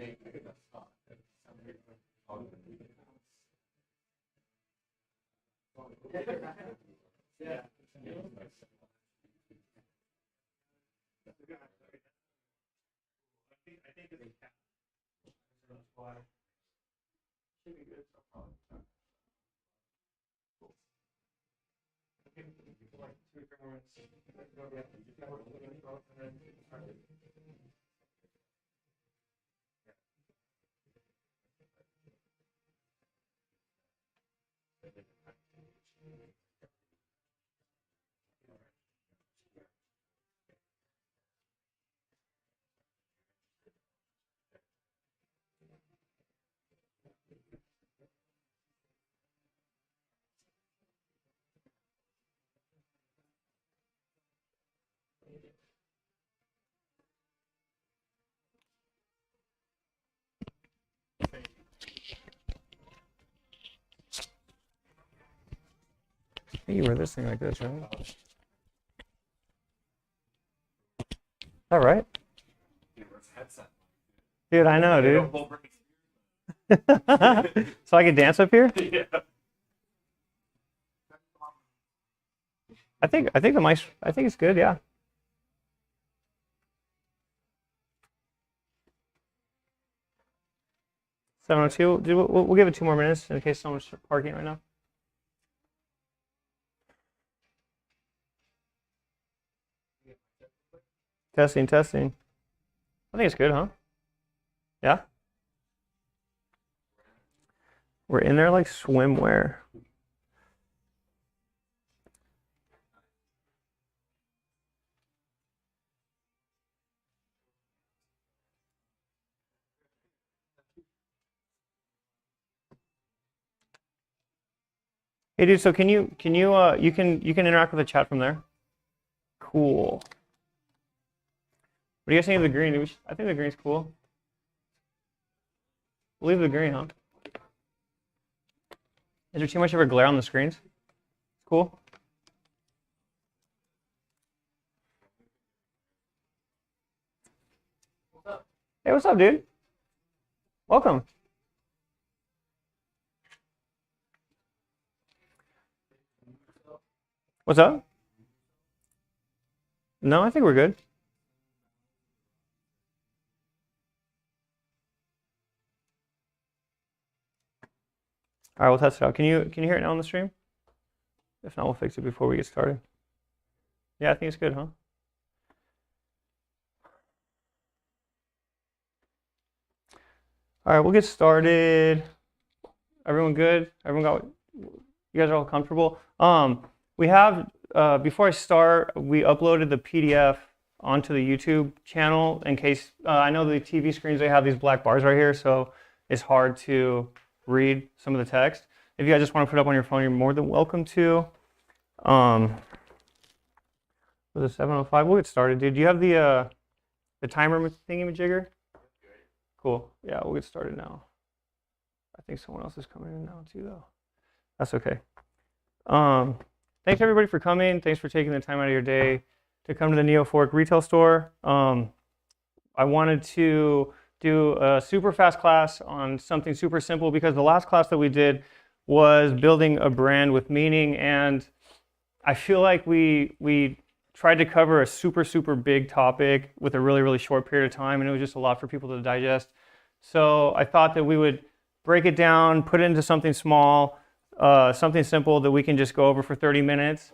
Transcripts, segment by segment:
Yeah. I think it's a cat. That's why. Should be good. So probably. Cool. Okay, like 2 or 3 more minutes. Hey, you wear this thing like this, right? All right. Dude, I know, dude. So I can dance up here? Yeah. I think the mic. I think it's good. Yeah. $7:02. Dude, we'll give it 2 more minutes in case someone's parking right now. Testing, testing. I think it's good, huh? Yeah? We're in there like swimwear. Hey dude, so you can interact with the chat from there? Cool. What do you guys think of the green? I think the green's cool. We'll leave the green, huh? Is there too much of a glare on the screens? Cool. What's up? Hey, what's up, dude? Welcome. What's up? No, I think we're good. All right, we'll test it out. Can you hear it now on the stream? If not, we'll fix it before we get started. Yeah, I think it's good, huh? All right, we'll get started. Everyone good? Everyone got? You guys are all comfortable? We have before I start, we uploaded the PDF onto the YouTube channel in case I know the TV screens, they have these black bars right here, so it's hard to read some of the text. If you guys just want to put it up on your phone, you're more than welcome to. Was it 7:05? We'll get started, dude. Do you have the timer thingy-majigger? Cool. Yeah, we'll get started now. I think someone else is coming in now too, though. That's okay. Thanks everybody for coming. Thanks for taking the time out of your day to come to the Neo4ic retail store. I wanted to do a super fast class on something super simple because the last class that we did was building a brand with meaning, and I feel like we tried to cover a super big topic with a really short period of time, and it was just a lot for people to digest. So I thought that we would break it down, put it into something small, something simple that we can just go over for 30 minutes.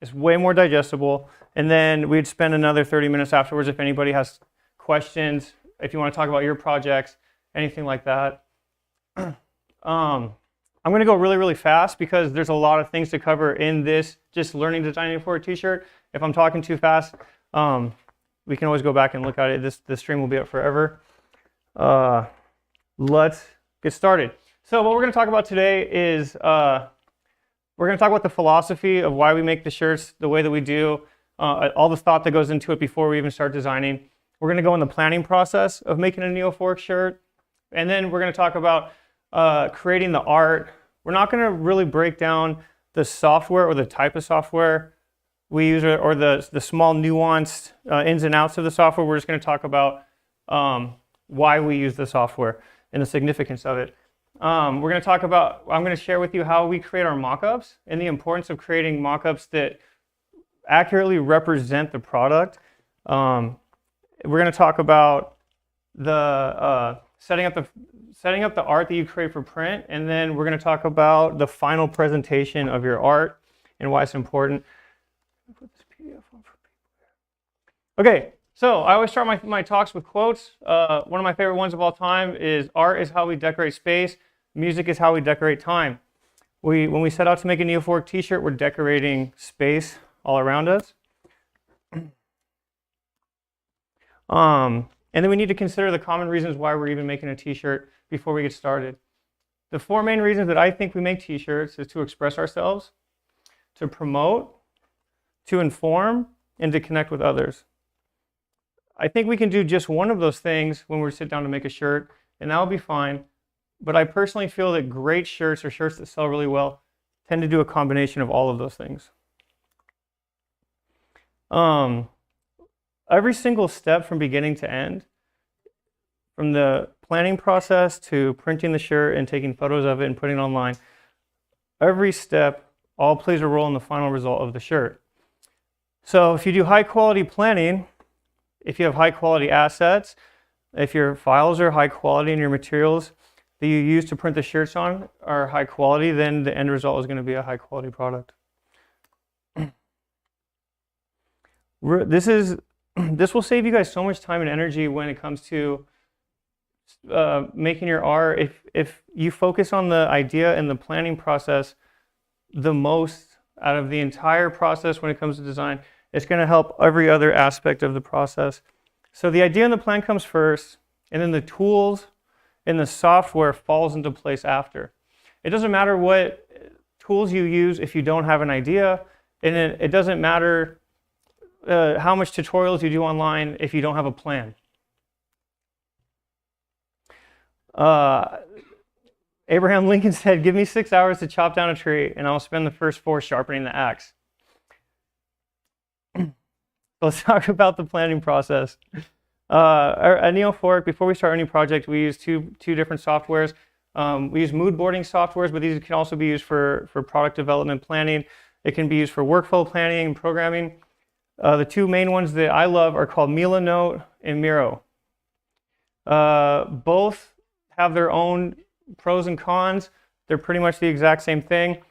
It's way more digestible, and then we'd spend another 30 minutes afterwards if anybody has questions, if you want to talk about your projects, anything like that. I'm going to go really fast because there's a lot of things to cover in this just learning designing for a t-shirt. If I'm talking too fast, we can always go back and look at it. This stream will be up forever. Let's get started. So what we're going to talk about today is we're going to talk about the philosophy of why we make the shirts the way that we do, all the thought that goes into it before we even start designing. We're going to go in the planning process of making a Neo4ic shirt, and then we're going to talk about creating the art. We're not going to really break down the software or the type of software we use or the small nuanced ins and outs of the software. We're just going to talk about why we use the software and the significance of it. I'm going to share with you how we create our mockups and the importance of creating mockups that accurately represent the product. We're going to talk about the setting up the art that you create for print, and then we're going to talk about the final presentation of your art and why it's important. Put this PDF on for people. Okay, so I always start my talks with quotes. One of my favorite ones of all time is, "Art is how we decorate space. Music is how we decorate time." When we set out to make a Neo4ic t-shirt, we're decorating space all around us. And then we need to consider the common reasons why we're even making a t-shirt before we get started. The 4 main reasons that I think we make t-shirts is to express ourselves, to promote, to inform, and to connect with others. I think we can do just one of those things when we sit down to make a shirt, and that'll be fine. But I personally feel that great shirts, or shirts that sell really well, tend to do a combination of all of those things. Every single step from beginning to end, from the planning process to printing the shirt and taking photos of it and putting it online, every step all plays a role in the final result of the shirt. So if you do high quality planning, if you have high quality assets, if your files are high quality and your materials that you use to print the shirts on are high quality, then the end result is going to be a high quality product. This will save you guys so much time and energy when it comes to making your art. If you focus on the idea and the planning process the most out of the entire process when it comes to design, it's going to help every other aspect of the process. So the idea and the plan comes first, and then the tools and the software falls into place after. It doesn't matter what tools you use if you don't have an idea, and it doesn't matter how much tutorials you do online if you don't have a plan. Abraham Lincoln said, "Give me 6 hours to chop down a tree, and I'll spend the first 4 sharpening the axe." Let's talk about the planning process. At Neo4ic, before we start any project, we use two different softwares. We use mood boarding softwares, but these can also be used for product development planning. It can be used for workflow planning and programming. The 2 main ones that I love are called Milanote and Miro. Both have their own pros and cons. They're pretty much the exact same thing.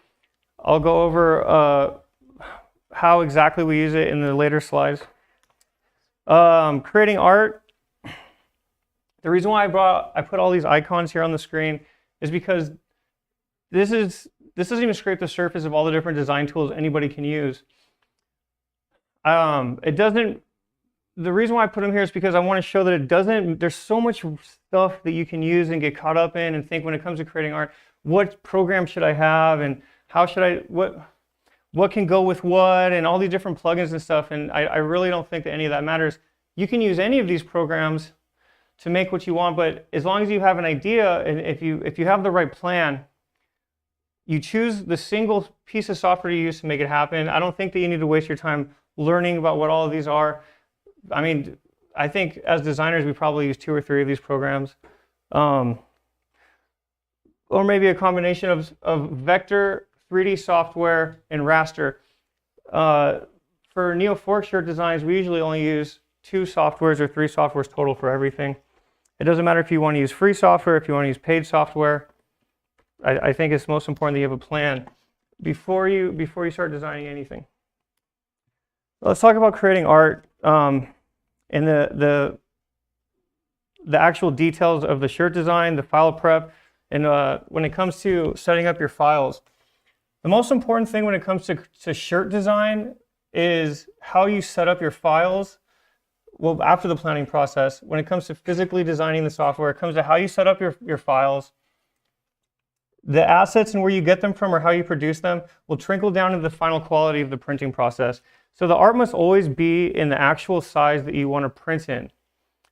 I'll go over how exactly we use it in the later slides. Creating art. The reason why I put all these icons here on the screen is because this doesn't even scrape the surface of all the different design tools anybody can use. The reason why I put them here is because I want to show that there's so much stuff that you can use and get caught up in and think when it comes to creating art, what program should I have and how should what can go with what and all these different plugins and stuff, and I really don't think that any of that matters. You can use any of these programs to make what you want, but as long as you have an idea and if you have the right plan, you choose the single piece of software you use to make it happen. I don't think that you need to waste your time learning about what all of these are. I mean, I think as designers, we probably use 2 or 3 of these programs. Or maybe a combination of vector, 3D software, and raster. For Neo4ic shirt designs, we usually only use 2 softwares or 3 softwares total for everything. It doesn't matter if you want to use free software, if you want to use paid software. I think it's most important that you have a plan before you start designing anything. Let's talk about creating art and the actual details of the shirt design, the file prep, and when it comes to setting up your files. The most important thing when it comes to shirt design is how you set up your files. Well, after the planning process, when it comes to physically designing the software, it comes to how you set up your files. The assets and where you get them from or how you produce them will trickle down to the final quality of the printing process. So the art must always be in the actual size that you want to print in.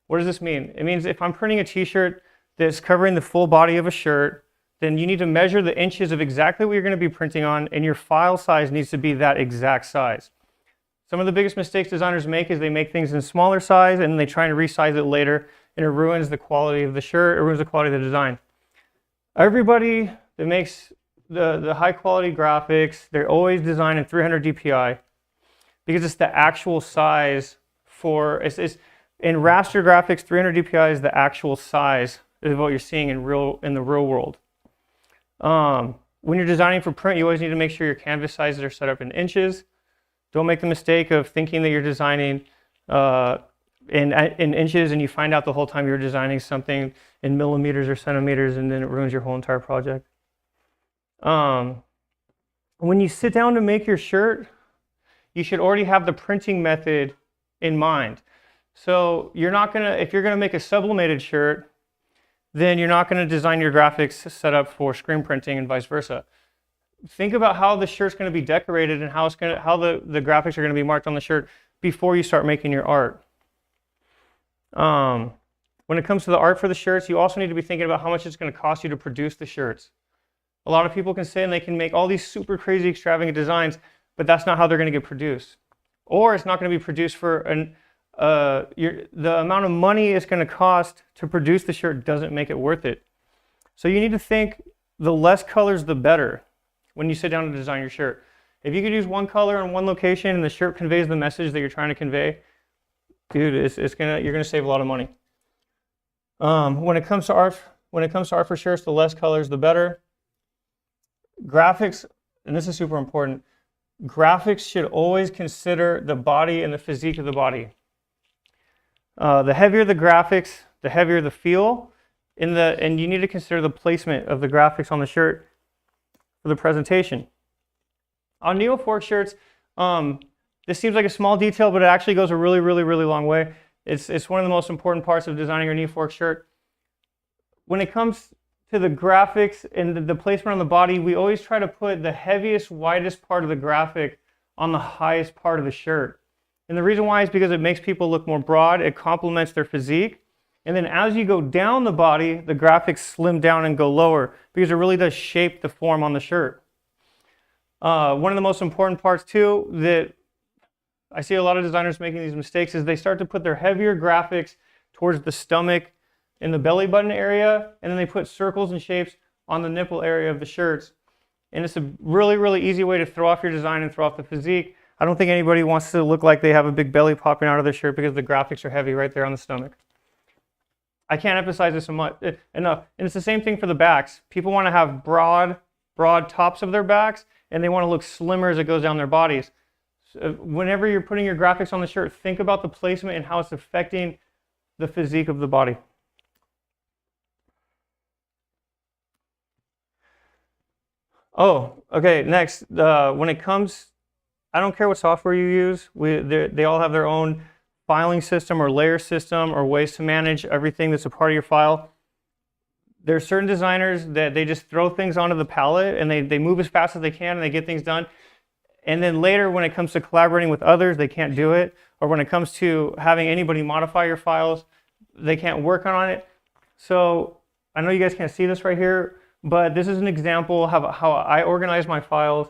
What does this mean? It means if I'm printing a t-shirt that's covering the full body of a shirt, then you need to measure the inches of exactly what you're going to be printing on, and your file size needs to be that exact size. Some of the biggest mistakes designers make is they make things in smaller size and they try and resize it later, and it ruins the quality of the shirt, it ruins the quality of the design. Everybody that makes the high quality graphics, they're always designed in 300 DPI because it's the actual size for, in raster graphics, 300 DPI is the actual size of what you're seeing in the real world. When you're designing for print, you always need to make sure your canvas sizes are set up in inches. Don't make the mistake of thinking that you're designing in inches and you find out the whole time you're designing something in millimeters or centimeters, and then it ruins your whole entire project. When you sit down to make your shirt, you should already have the printing method in mind. So you're not gonna, if you're gonna make a sublimated shirt, then you're not gonna design your graphics set up for screen printing and vice versa. Think about how the shirt's gonna be decorated and how the graphics are gonna be marked on the shirt before you start making your art. When it comes to the art for the shirts, you also need to be thinking about how much it's gonna cost you to produce the shirts. A lot of people can say and they can make all these super crazy extravagant designs, but that's not how they're gonna get produced. Or it's not gonna be produced for the amount of money it's going to cost to produce the shirt doesn't make it worth it. So you need to think the less colors the better when you sit down to design your shirt. If you could use one color in one location and the shirt conveys the message that you're trying to convey, dude, you're gonna save a lot of money. When it comes to art for shirts, the less colors the better. Graphics, and this is super important, graphics should always consider the body and the physique of the body. The heavier the graphics, the heavier the feel, and you need to consider the placement of the graphics on the shirt for the presentation. On Neo4ic shirts, this seems like a small detail, but it actually goes a really, really, really long way. It's one of the most important parts of designing your Neo4ic shirt. When it comes to the graphics and the placement on the body, we always try to put the heaviest, widest part of the graphic on the highest part of the shirt. And the reason why is because it makes people look more broad, it complements their physique. And then as you go down the body, the graphics slim down and go lower because it really does shape the form on the shirt. One of the most important parts too that I see a lot of designers making these mistakes is they start to put their heavier graphics towards the stomach and the belly button area, and then they put circles and shapes on the nipple area of the shirts. And it's a really, really easy way to throw off your design and throw off the physique. I don't think anybody wants to look like they have a big belly popping out of their shirt because the graphics are heavy right there on the stomach. I can't emphasize this enough. And it's the same thing for the backs. People want to have broad tops of their backs, and they want to look slimmer as it goes down their bodies. So whenever you're putting your graphics on the shirt, think about the placement and how it's affecting the physique of the body. Oh, okay, next, when it comes, I don't care what software you use, they all have their own filing system or layer system or ways to manage everything that's a part of your file. There are certain designers that they just throw things onto the palette and they move as fast as they can and they get things done. And then later when it comes to collaborating with others, they can't do it. Or when it comes to having anybody modify your files, they can't work on it. So I know you guys can't see this right here, but this is an example of how I organize my files.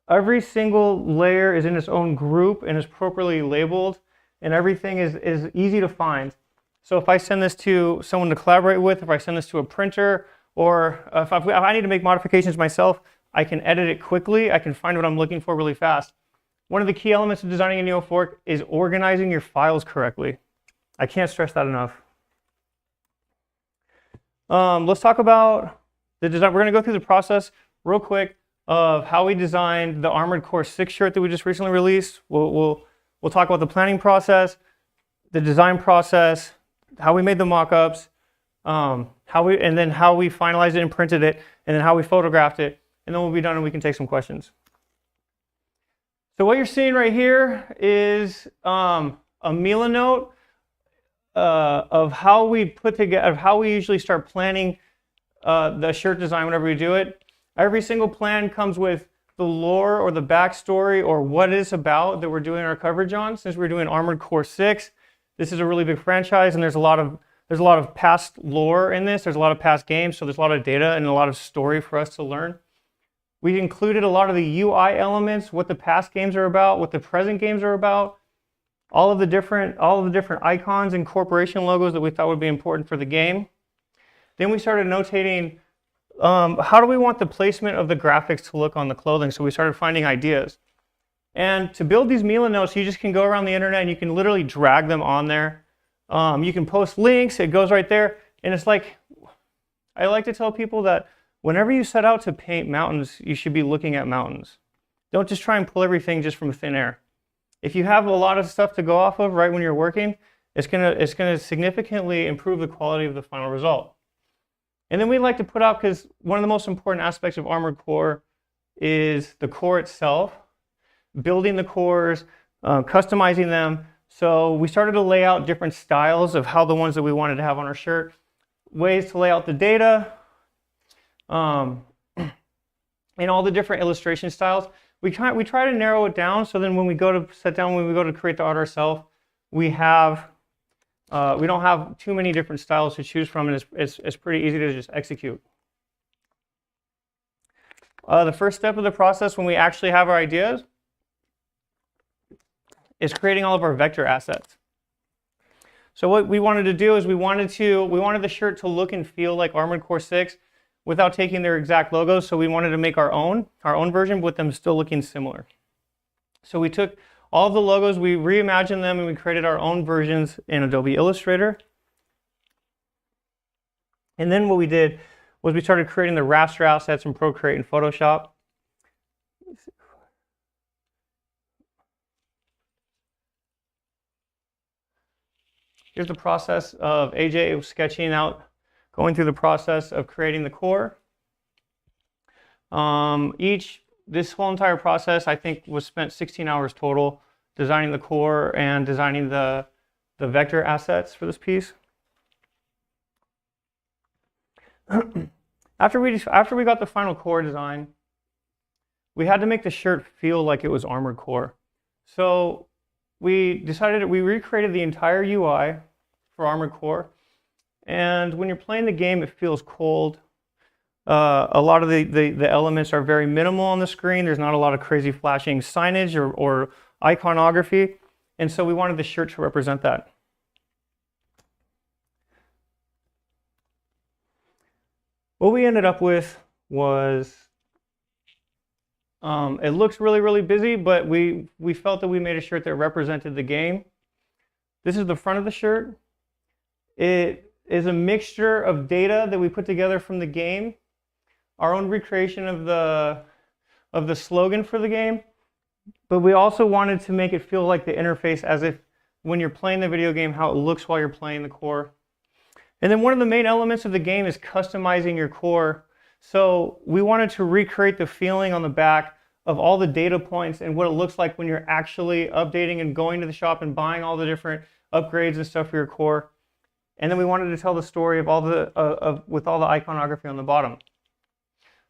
Every single layer is in its own group and is appropriately labeled, and everything is easy to find. So if I send this to someone to collaborate with, if I send this to a printer, or if I need to make modifications myself, I can edit it quickly. I can find what I'm looking for really fast. One of the key elements of designing a Neo4ic is organizing your files correctly. I can't stress that enough. Let's talk about the design. We're going to go through the process real quick of how we designed the Armored Core 6 shirt that we just recently released. We'll talk about the planning process, the design process, how we made the mock-ups, and then how we finalized it and printed it, and then how we photographed it, and then we'll be done and we can take some questions. So what you're seeing right here is a Mila note of how we put together, of how we usually start planning the shirt design whenever we do it. Every single plan comes with the lore or the backstory or what it's about that we're doing our coverage on. Since we're doing Armored Core 6, this is a really big franchise, and there's a lot of past lore in this. There's a lot of past games, so there's a lot of data and a lot of story for us to learn. We included a lot of the UI elements, what the past games are about, what the present games are about. all of the different icons and corporation logos that we thought would be important for the game. Then we started notating how do we want the placement of the graphics to look on the clothing. So we started finding ideas. And to build these Mila notes, you just can go around the internet and you can literally drag them on there. You can post links, it goes right there. And it's like, I like to tell people that whenever you set out to paint mountains, you should be looking at mountains. Don't just try and pull everything just from thin air. If you have a lot of stuff to go off of right when you're working, it's gonna significantly improve the quality of the final result. And then we like to put out, because one of the most important aspects of Armored Core is the core itself, building the cores, customizing them. So we started to lay out different styles of how the ones that we wanted to have on our shirt, ways to lay out the data, and all the different illustration styles. We try to narrow it down, so then when we go to create the art ourselves, we don't have too many different styles to choose from, and it's pretty easy to just execute. The first step of the process when we actually have our ideas is creating all of our vector assets. So what we wanted to do is we wanted the shirt to look and feel like Armored Core 6 without taking their exact logos, so we wanted to make our own version with them still looking similar. So we took all of the logos, we reimagined them, and we created our own versions in Adobe Illustrator. And then what we did was we started creating the raster assets in Procreate and Photoshop. Here's the process of AJ sketching out, going through the process of creating the core. This whole entire process, I think, was spent 16 hours total designing the core and designing the vector assets for this piece. After we got the final core design, we had to make the shirt feel like it was Armored Core. So we recreated the entire UI for Armored Core, and when you're playing the game, it feels cold. A lot of the elements are very minimal on the screen. There's not a lot of crazy flashing signage or iconography, and so we wanted the shirt to represent that. What we ended up with was, it looks really, really busy, but we felt that we made a shirt that represented the game. This is the front of the shirt. It is a mixture of data that we put together from the game, our own recreation of the slogan for the game, but we also wanted to make it feel like the interface as if when you're playing the video game, how it looks while you're playing the core. And then one of the main elements of the game is customizing your core. So we wanted to recreate the feeling on the back of all the data points and what it looks like when you're actually updating and going to the shop and buying all the different upgrades and stuff for your core. And then we wanted to tell the story of with all the iconography on the bottom.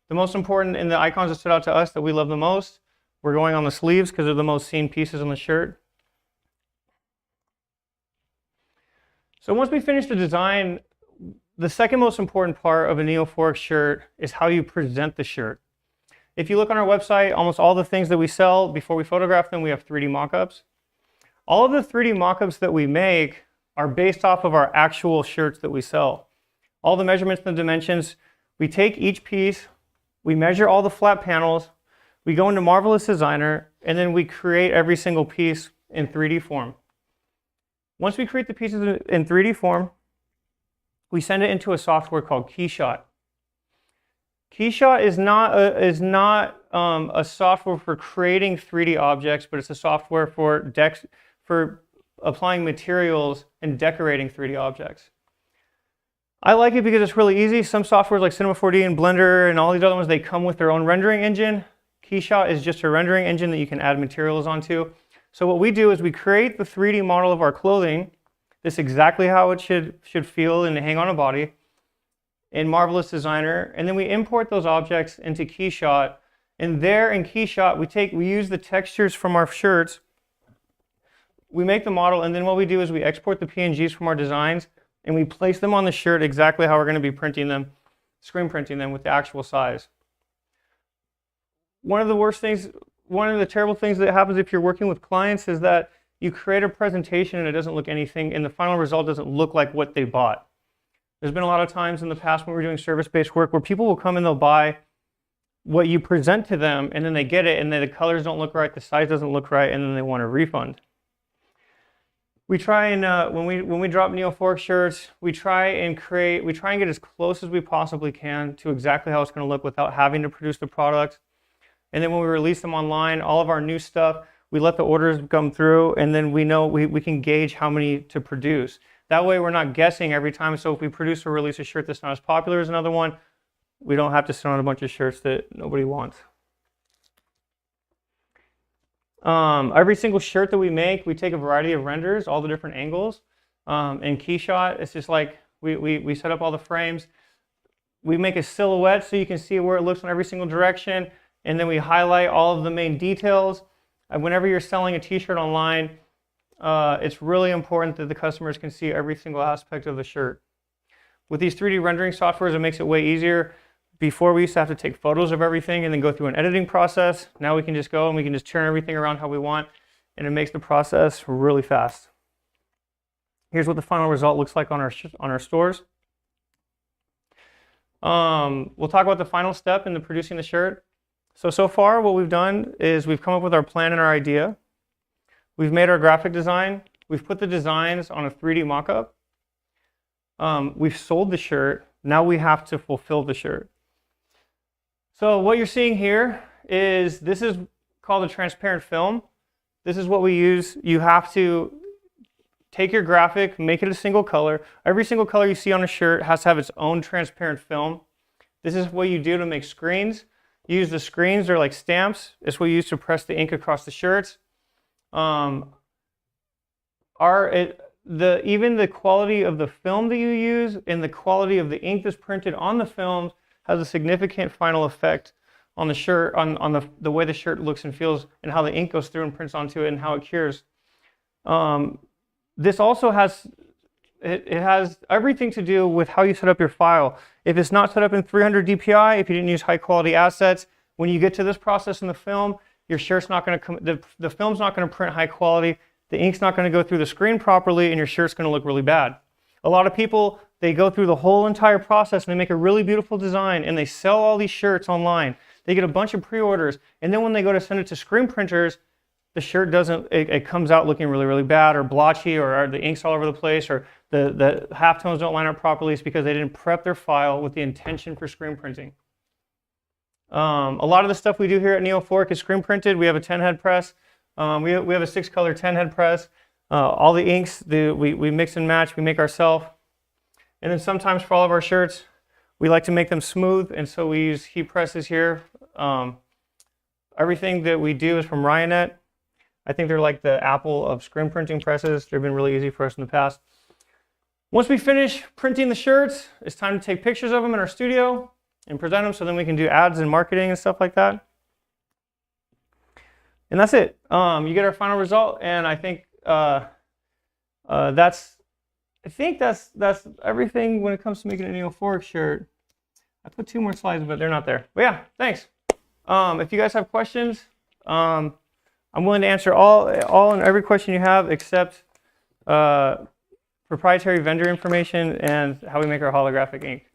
The most important in the icons that stood out to us that we love the most, we're going on the sleeves because they're the most seen pieces on the shirt. So once we finish the design, the second most important part of a Neo4ic shirt is how you present the shirt. If you look on our website, almost all the things that we sell, before we photograph them, we have 3D mockups. All of the 3D mockups that we make are based off of our actual shirts that we sell. All the measurements and the dimensions, we take each piece, we measure all the flat panels, we go into Marvelous Designer, and then we create every single piece in 3D form. Once we create the pieces in 3D form, we send it into a software called KeyShot. KeyShot is not a software for creating 3D objects, but it's a software for applying materials and decorating 3D objects. I like it because it's really easy. Some softwares like Cinema 4D and Blender and all these other ones, they come with their own rendering engine. KeyShot is just a rendering engine that you can add materials onto. So what we do is we create the 3D model of our clothing. This is exactly how it should feel and hang on a body in Marvelous Designer, and then we import those objects into KeyShot. And there in KeyShot, we use the textures from our shirts, we make the model, and then what we do is we export the PNGs from our designs, and we place them on the shirt exactly how we're going to be printing them, screen printing them with the actual size. One of the terrible things that happens if you're working with clients is that you create a presentation and it doesn't look anything, and the final result doesn't look like what they bought. There's been a lot of times in the past when we're doing service-based work where people will come and they'll buy what you present to them, and then they get it, and then the colors don't look right, the size doesn't look right, and then they want a refund. We try and when we drop Neo4ic shirts, we try and get as close as we possibly can to exactly how it's going to look without having to produce the product. And then when we release them online, all of our new stuff, we let the orders come through, and then we know we can gauge how many to produce. That way we're not guessing every time. So if we produce or release a shirt that's not as popular as another one, we don't have to sit on a bunch of shirts that nobody wants. Every single shirt that we make, we take a variety of renders, all the different angles. In KeyShot, it's just like we set up all the frames. We make a silhouette so you can see where it looks in every single direction, and then we highlight all of the main details. Whenever you're selling a t-shirt online, it's really important that the customers can see every single aspect of the shirt. With these 3D rendering softwares, it makes it way easier. Before, we used to have to take photos of everything and then go through an editing process. Now we can just go and we can just turn everything around how we want, and it makes the process really fast. Here's what the final result looks like on our stores. We'll talk about the final step in the producing the shirt. So far what we've done is we've come up with our plan and our idea. We've made our graphic design. We've put the designs on a 3D mock-up. We've sold the shirt. Now we have to fulfill the shirt. So what you're seeing here is, this is called a transparent film. This is what we use. You have to take your graphic, make it a single color. Every single color you see on a shirt has to have its own transparent film. This is what you do to make screens. You use the screens, they're like stamps. It's what you use to press the ink across the shirts. Even the quality of the film that you use and the quality of the ink that's printed on the films has a significant final effect on the shirt, on the way the shirt looks and feels, and how the ink goes through and prints onto it and how it cures. This also has everything to do with how you set up your file. If it's not set up in 300 DPI, if you didn't use high quality assets, when you get to this process in the film, your shirt's not going to the film's not going to print high quality. The ink's not going to go through the screen properly, and your shirt's going to look really bad. A lot of people, they go through the whole entire process and they make a really beautiful design and they sell all these shirts online. They get a bunch of pre-orders, and then when they go to send it to screen printers, the shirt doesn't, it comes out looking really, really bad or blotchy, or the ink's all over the place, or the halftones don't line up properly. It's because they didn't prep their file with the intention for screen printing. A lot of the stuff we do here at Neo4ic is screen printed. We have a 10-head press. We have a 6-color 10-head press. All the inks, we mix and match, we make ourselves. And then sometimes for all of our shirts, we like to make them smooth, and so we use heat presses here. Everything that we do is from Ryonet. I think they're like the Apple of screen printing presses. They've been really easy for us in the past. Once we finish printing the shirts, it's time to take pictures of them in our studio and present them, so then we can do ads and marketing and stuff like that. And that's it. You get our final result, and I think that's everything when it comes to making a Neo4ic shirt. I put 2 more slides, but they're not there. But yeah, thanks. If you guys have questions, I'm willing to answer all and every question you have, except proprietary vendor information and how we make our holographic ink.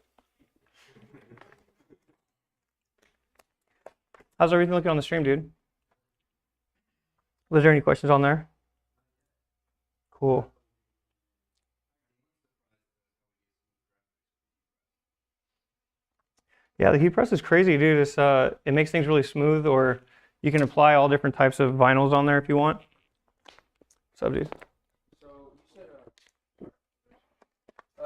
How's everything looking on the stream, dude? Was there any questions on there? Cool. Yeah, the heat press is crazy, dude. It makes things really smooth, or you can apply all different types of vinyls on there if you want. What's up, dude? So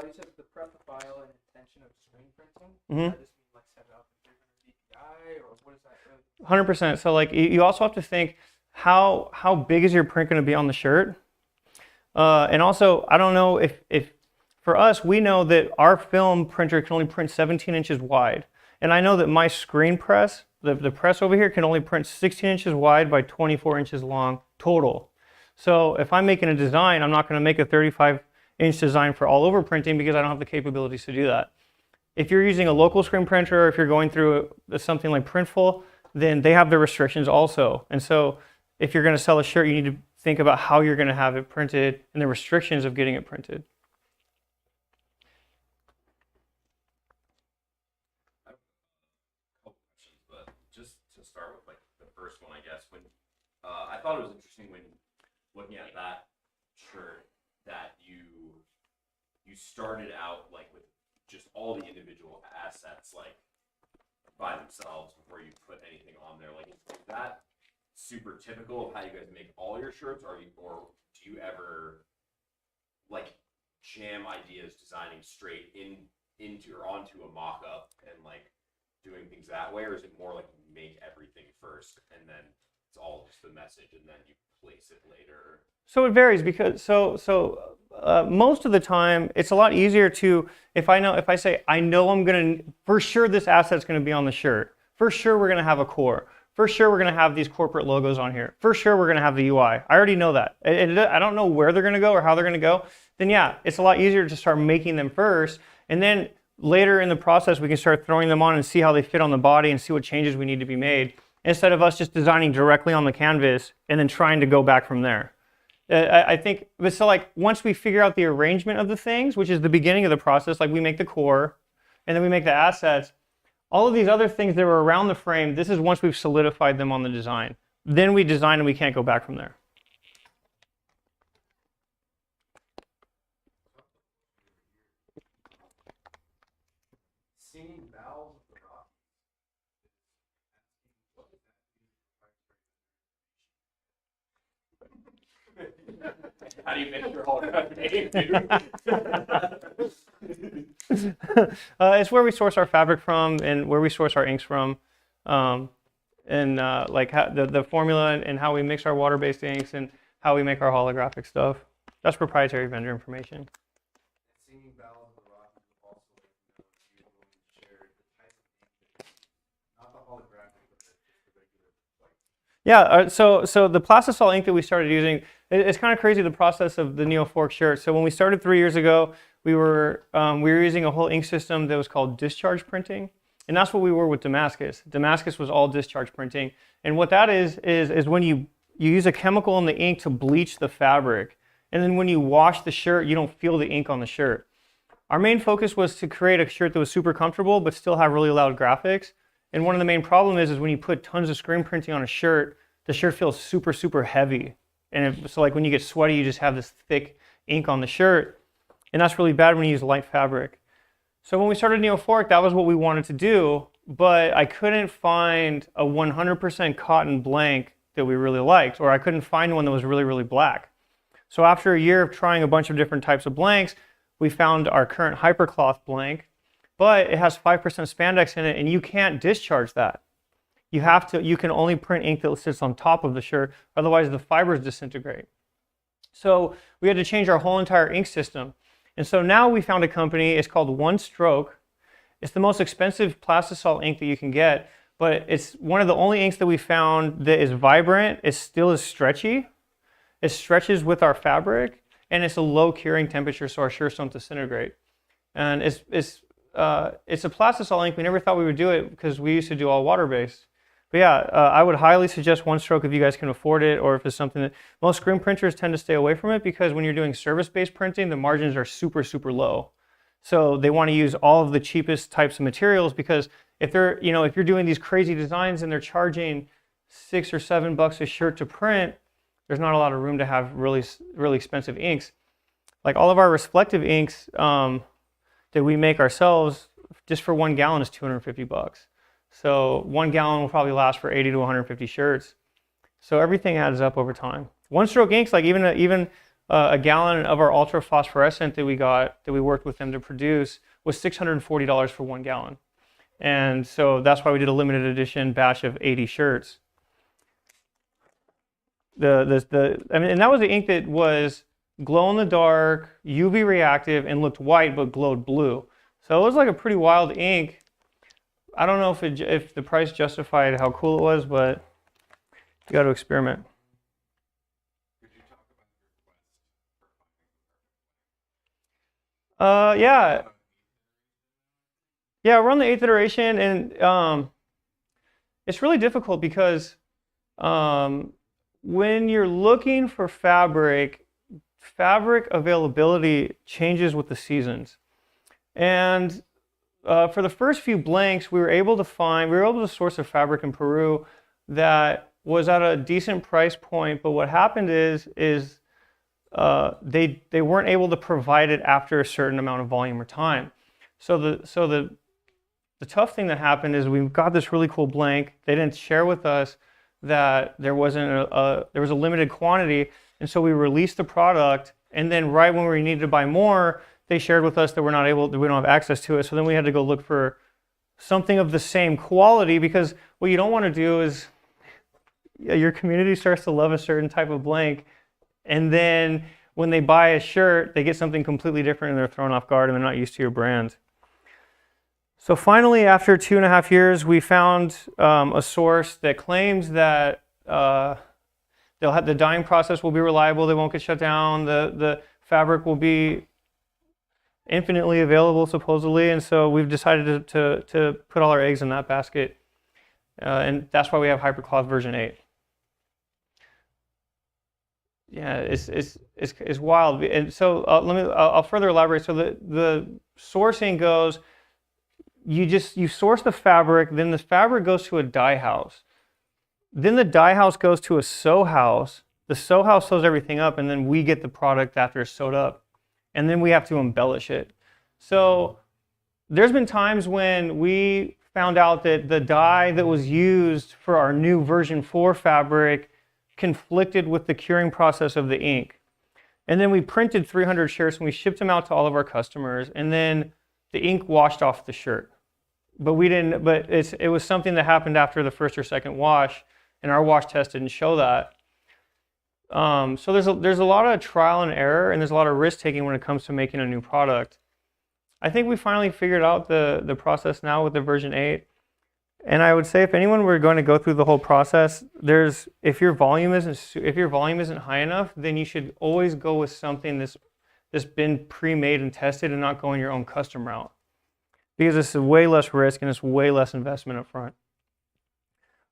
you said the prep the file and intention of screen printing. Mm-hmm. Does this mean like set it up in 300 DPI, or what is that really? 100%. So like you also have to think, how big is your print going to be on the shirt? And also, I don't know if for us, we know that our film printer can only print 17 inches wide. And I know that my screen press, the press over here, can only print 16 inches wide by 24 inches long total. So if I'm making a design, I'm not going to make a 35-inch design for all over printing because I don't have the capabilities to do that. If you're using a local screen printer, or if you're going through something like Printful, then they have their restrictions also. And so if you're going to sell a shirt, you need to think about how you're going to have it printed and the restrictions of getting it printed. But just to start with, like the first one, I guess, when I thought it was interesting when looking at that shirt that you started out like with just all the individual assets like by themselves before you put anything on there. Like, is that super typical of how you guys make all your shirts, or do you ever like jam ideas designing straight into or onto a mock-up and like doing things that way, or is it more like you make everything first and then it's all just the message and then you place it later? So it varies because most of the time it's a lot easier to, if I say I know I'm gonna, for sure this asset's gonna be on the shirt, for sure we're gonna have a core, for sure we're gonna have these corporate logos on here, for sure we're gonna have the UI. I already know that. I don't know where they're gonna go or how they're gonna go. Then yeah, it's a lot easier to start making them first, and then later in the process we can start throwing them on and see how they fit on the body and see what changes we need to be made, instead of us just designing directly on the canvas and then trying to go back from there. I think, but so like once we figure out the arrangement of the things, which is the beginning of the process, like we make the core and then we make the assets, all of these other things that were around the frame, this is once we've solidified them on the design. Then we design and we can't go back from there. Singing valves of the rock. How do you make your holographic name, dude? It's where we source our fabric from and where we source our inks from, and like the formula and how we mix our water-based inks and how we make our holographic stuff. That's proprietary vendor information. Singing valves of the rock is also shared the type of ink, not the holographic, but just the regular like. Yeah, so the plastisol ink that we started using, it's kind of crazy, the process of the Neo4ic shirt. So when we started 3 years ago, we were using a whole ink system that was called discharge printing, and that's what we were with Damascus. Damascus was all discharge printing, and what that is when you use a chemical in the ink to bleach the fabric, and then when you wash the shirt, you don't feel the ink on the shirt. Our main focus was to create a shirt that was super comfortable but still have really loud graphics. And one of the main problems is when you put tons of screen printing on a shirt, the shirt feels super, super heavy. And so like when you get sweaty, you just have this thick ink on the shirt. And that's really bad when you use light fabric. So when we started Neo4ic, that was what we wanted to do, but I couldn't find a 100% cotton blank that we really liked, or I couldn't find one that was really, really black. So after a year of trying a bunch of different types of blanks, we found our current hypercloth blank, but it has 5% spandex in it, and you can't discharge that. You can only print ink that sits on top of the shirt, otherwise the fibers disintegrate. So we had to change our whole entire ink system. And so now we found a company, it's called 1Stroke. It's the most expensive plastisol ink that you can get, but it's one of the only inks that we found that is vibrant, it still is stretchy, it stretches with our fabric, and it's a low curing temperature so our shirts don't disintegrate. And it's a plastisol ink. We never thought we would do it because we used to do all water-based. But yeah, I would highly suggest 1Stroke if you guys can afford it, or if it's something that most screen printers tend to stay away from it, because when you're doing service-based printing, the margins are super, super low. So they want to use all of the cheapest types of materials, because if they're, if you're doing these crazy designs and they're charging $6 or $7 a shirt to print, there's not a lot of room to have really, really expensive inks. Like all of our reflective inks that we make ourselves, just for 1 gallon is $250. So 1 gallon will probably last for 80 to 150 shirts. So everything adds up over time. 1Stroke inks, like even a gallon of our ultra phosphorescent that we worked with them to produce, was $640 for 1 gallon. And so that's why we did a limited edition batch of 80 shirts. And that was the ink that was glow in the dark, UV reactive, and looked white but glowed blue. So it was like a pretty wild ink. I don't know if the price justified how cool it was, but you got to experiment. Could you talk about your quest for finding the perfect blend? Yeah, we're on the 8th iteration, and it's really difficult because when you're looking for fabric availability changes with the seasons. And for the first few blanks, we were able to source a fabric in Peru that was at a decent price point, but what happened is they weren't able to provide it after a certain amount of volume or time. So the tough thing that happened is we got this really cool blank. They didn't share with us that there was a limited quantity, and so we released the product. And then right when we needed to buy more, they shared with us that we don't have access to it. So then we had to go look for something of the same quality, because what you don't want to do is your community starts to love a certain type of blank, and then when they buy a shirt, they get something completely different and they're thrown off guard and they're not used to your brand. So finally, after 2.5 years, we found a source that claims that the dyeing process will be reliable, they won't get shut down, the fabric will be infinitely available supposedly, and so we've decided to put all our eggs in that basket, and that's why we have Hypercloth version 8. Yeah, it's wild. And so I'll further elaborate. So the sourcing goes, you source the fabric, then the fabric goes to a dye house, then the dye house goes to a sew house. The sew house sews everything up, and then we get the product after it's sewed up, and then we have to embellish it. So there's been times when we found out that the dye that was used for our new version 4 fabric conflicted with the curing process of the ink. And then we printed 300 shirts and we shipped them out to all of our customers, and then the ink washed off the shirt. But it was something that happened after the first or second wash, and our wash test didn't show that. So there's a lot of trial and error, and there's a lot of risk taking when it comes to making a new product. I think we finally figured out the process now with the version 8. And I would say if anyone were going to go through the whole process, if your volume isn't high enough, then you should always go with something that's been pre-made and tested, and not going your own custom route, because it's way less risk and it's way less investment up front.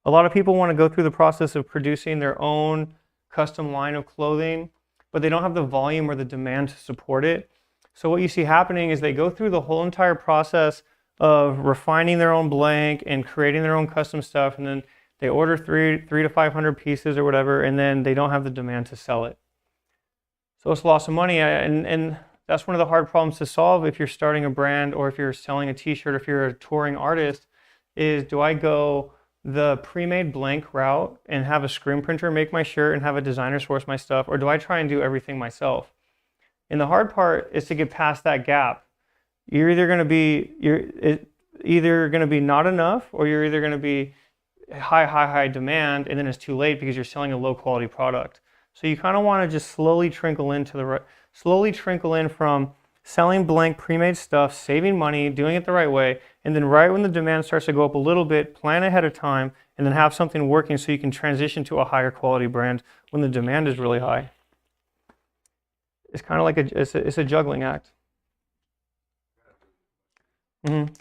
A lot of people want to go through the process of producing their own custom line of clothing, but they don't have the volume or the demand to support it. So what you see happening is they go through the whole entire process of refining their own blank and creating their own custom stuff, and then they order 300 to 500 pieces or whatever, and then they don't have the demand to sell it. So it's loss of money, and that's one of the hard problems to solve if you're starting a brand, or if you're selling a t-shirt, if you're a touring artist, is do I go the pre-made blank route and have a screen printer make my shirt and have a designer source my stuff, or do I try and do everything myself? And the hard part is to get past that gap. You're either going to be not enough, or you're either going to be high demand, and then it's too late because you're selling a low quality product. So you kind of want to just slowly trickle in from selling blank pre-made stuff, saving money, doing it the right way, and then right when the demand starts to go up a little bit, plan ahead of time, and then have something working so you can transition to a higher quality brand when the demand is really high. It's kind of like it's a juggling act. Mm-hmm.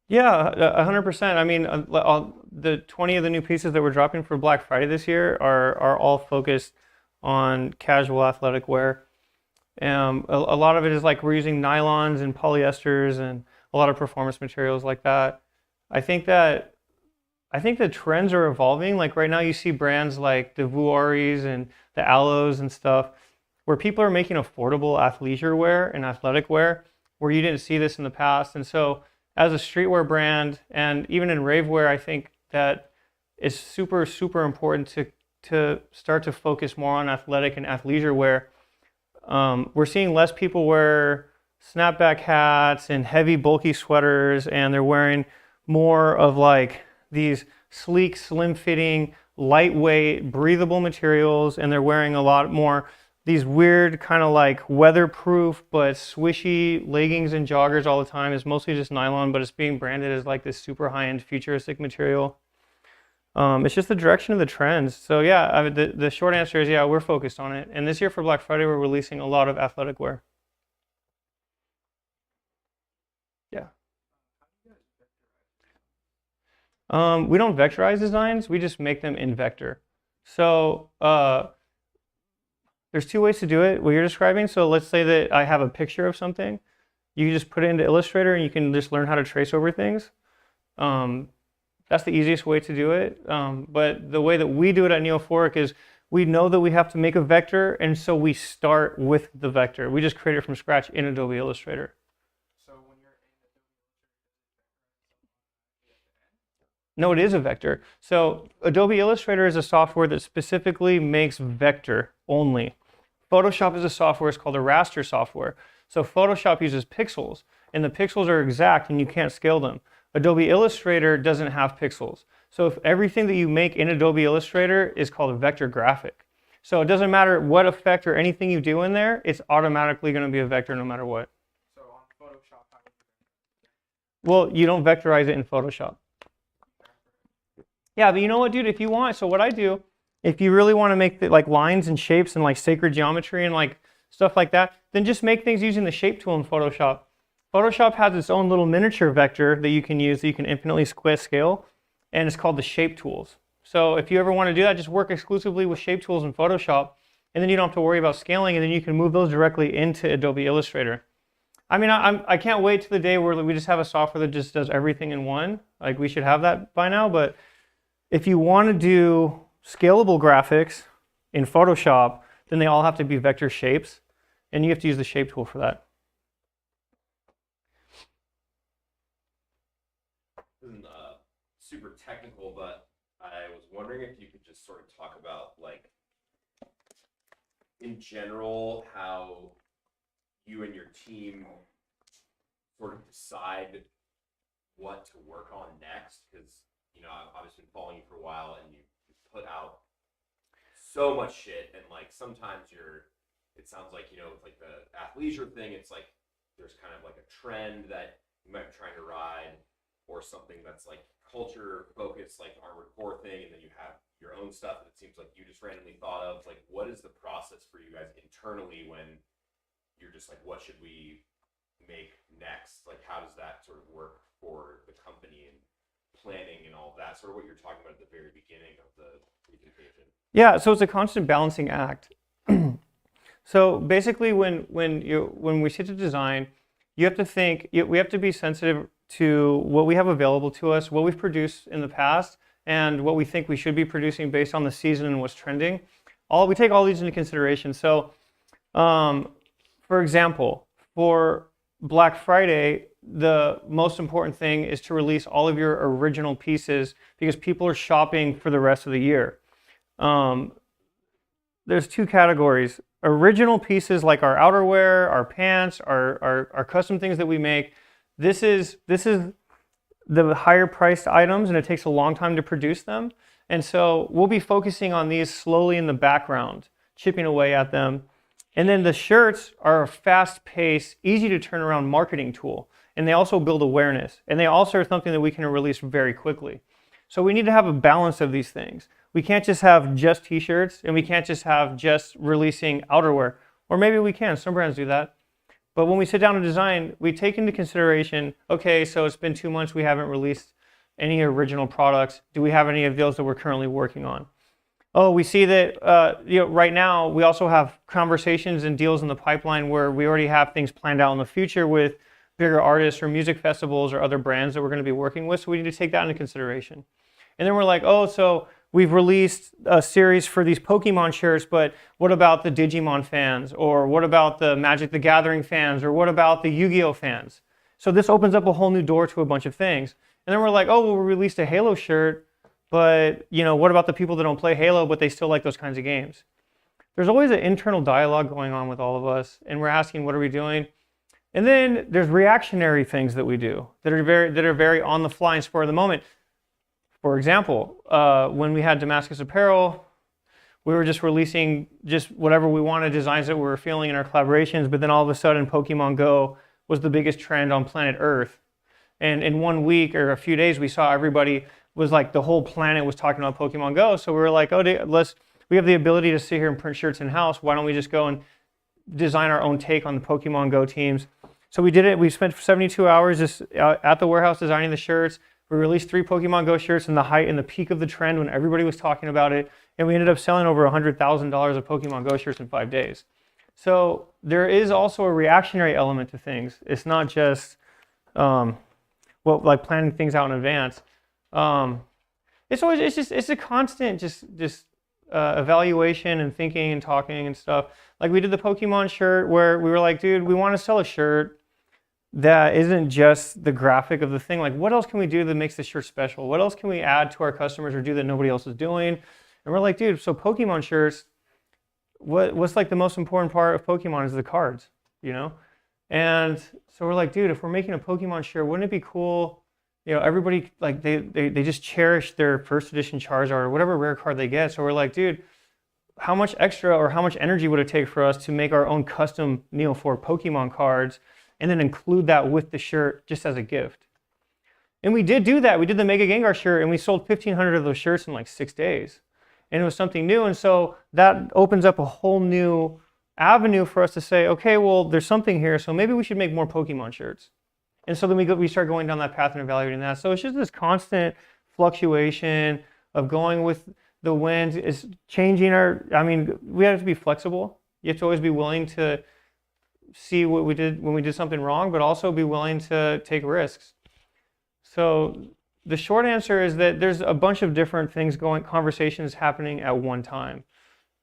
Yeah, 100%. I mean, the 20 of the new pieces that we're dropping for Black Friday this year are all focused on casual athletic wear. A lot of it is like we're using nylons and polyesters and a lot of performance materials like that. I think the trends are evolving. Like right now you see brands like the Vuaris and the Aloes and stuff, where people are making affordable athleisure wear and athletic wear, where you didn't see this in the past. And so as a streetwear brand, and even in rave wear, I think that it's super, super important to start to focus more on athletic and athleisure wear. We're seeing less people wear snapback hats and heavy, bulky sweaters, and they're wearing more of like these sleek, slim-fitting, lightweight, breathable materials, and they're wearing a lot more these weird kind of like weatherproof but swishy leggings and joggers all the time. It's mostly just nylon, but it's being branded as like this super high-end futuristic material. It's just the direction of the trends. So yeah, the short answer is yeah, we're focused on it. And this year for Black Friday, we're releasing a lot of athletic wear. We don't vectorize designs, we just make them in vector. So there's two ways to do it, what you're describing. So let's say that I have a picture of something. You can just put it into Illustrator and you can just learn how to trace over things. That's the easiest way to do it. But the way that we do it at Neo4ic is we know that we have to make a vector, and so we start with the vector. We just create it from scratch in Adobe Illustrator. So when you're in No, it is a vector. So Adobe Illustrator is a software that specifically makes vector only. Photoshop is a software, it's called a raster software. So Photoshop uses pixels, and the pixels are exact and you can't scale them. Adobe Illustrator doesn't have pixels. So if everything that you make in Adobe Illustrator is called a vector graphic. So it doesn't matter what effect or anything you do in there, it's automatically going to be a vector no matter what. So on Photoshop, how do you Well, you don't vectorize it in Photoshop. Yeah, but you know what, dude? If you want, so what I do, if you really want to make like lines and shapes and like sacred geometry and like stuff like that, then just make things using the shape tool in Photoshop. Photoshop has its own little miniature vector that you can use that you can infinitely scale, and it's called the shape tools. So if you ever want to do that, just work exclusively with shape tools in Photoshop, and then you don't have to worry about scaling, and then you can move those directly into Adobe Illustrator. I mean, I can't wait to the day where we just have a software that just does everything in one. Like, we should have that by now, but if you want to do scalable graphics in Photoshop, then they all have to be vector shapes, and you have to use the shape tool for that. This isn't super technical, but I was wondering if you could just sort of talk about, like, in general, how you and your team sort of decide what to work on next, because, you know, I've obviously been following you for a while, and you put out so much shit, and like sometimes it sounds like, you know, with like the athleisure thing, it's like there's kind of like a trend that you might be trying to ride, or something that's like culture focused, like Armored Core thing, and then you have your own stuff that it seems like you just randomly thought of. Like, what is the process for you guys internally when you're just like, what should we make next? Like, how does that sort of work for the company and planning and all of that, sort of what you're talking about at the very beginning of the presentation? Yeah, so it's a constant balancing act. So basically, when we sit to design, you have to think, we have to be sensitive to what we have available to us, what we've produced in the past, and what we think we should be producing based on the season and what's trending. We take all these into consideration. So, for example, for Black Friday, the most important thing is to release all of your original pieces because people are shopping for the rest of the year. There's two categories. Original pieces like our outerwear, our pants, our custom things that we make. This is the higher priced items, and it takes a long time to produce them. And so we'll be focusing on these slowly in the background, chipping away at them. And then the shirts are a fast-paced, easy to turn around marketing tool. And they also build awareness. And they also are something that we can release very quickly. So we need to have a balance of these things. We can't just have just t-shirts, and we can't just have just releasing outerwear. Or maybe we can, some brands do that. But when we sit down to design, we take into consideration, okay, so it's been 2 months, we haven't released any original products. Do we have any of those that we're currently working on? Oh, we see that right now we also have conversations and deals in the pipeline where we already have things planned out in the future with bigger artists or music festivals or other brands that we're going to be working with. So we need to take that into consideration. And then we're like, oh, so we've released a series for these Pokemon shirts, but what about the Digimon fans? Or what about the Magic the Gathering fans? Or what about the Yu-Gi-Oh fans? So this opens up a whole new door to a bunch of things. And then we're like, oh, well, we released a Halo shirt, but what about the people that don't play Halo, but they still like those kinds of games? There's always an internal dialogue going on with all of us, and we're asking, what are we doing? And then there's reactionary things that we do that are very on the fly and spur of the moment. For example, when we had Damascus Apparel, we were just releasing just whatever we wanted, designs that we were feeling in our collaborations, but then all of a sudden Pokemon Go was the biggest trend on planet Earth. And in 1 week or a few days, we saw everybody was like, the whole planet was talking about Pokemon Go. So we were like, oh, we have the ability to sit here and print shirts in-house. Why don't we just go and design our own take on the Pokemon Go teams? So we did it. We spent 72 hours just at the warehouse designing the shirts, We released 3 Pokemon Go shirts in the height and the peak of the trend when everybody was talking about it, and we ended up selling over $100,000 of Pokemon Go shirts in 5 days. So there is also a reactionary element to things. It's not just like planning things out in advance. It's a constant evaluation and thinking and talking and stuff. Like we did the Pokemon shirt where we were like, dude, we want to sell a shirt that isn't just the graphic of the thing. Like, what else can we do that makes the shirt special? What else can we add to our customers or do that nobody else is doing? And we're like, dude, so Pokemon shirts, what's like the most important part of Pokemon is the cards, you know? And so we're like, dude, if we're making a Pokemon shirt, wouldn't it be cool? You know, everybody, like, they just cherish their first edition Charizard or whatever rare card they get. So we're like, dude, how much extra or how much energy would it take for us to make our own custom Neo4 Pokemon cards and then include that with the shirt just as a gift? And we did do that. We did the Mega Gengar shirt and we sold 1,500 of those shirts in like 6 days. And it was something new. And so that opens up a whole new avenue for us to say, okay, well, there's something here. So maybe we should make more Pokemon shirts. And so then we start going down that path and evaluating that. So it's just this constant fluctuation of going with the wind, is changing we have to be flexible. You have to always be willing to see what we did when we did something wrong, but also be willing to take risks. So the short answer is that there's a bunch of different things conversations happening at one time.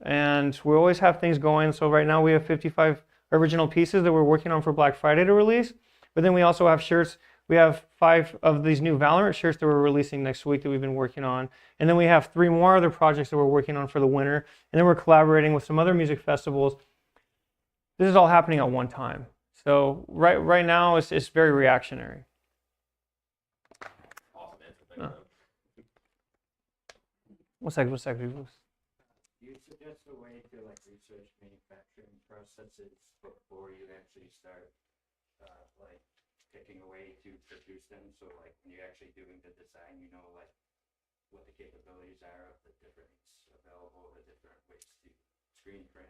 And we always have things going. So right now we have 55 original pieces that we're working on for Black Friday to release. But then we also have shirts. We have 5 of these new Valorant shirts that we're releasing next week that we've been working on. And then we have 3 more other projects that we're working on for the winter. And then we're collaborating with some other music festivals. This is all happening at one time. So right now it's very reactionary. Awesome answer. One second. You suggest a way to like research manufacturing processes before you actually start like picking a way to produce them. So like when you're actually doing the design, you know like what the capabilities are of the different available, the different ways to screen print.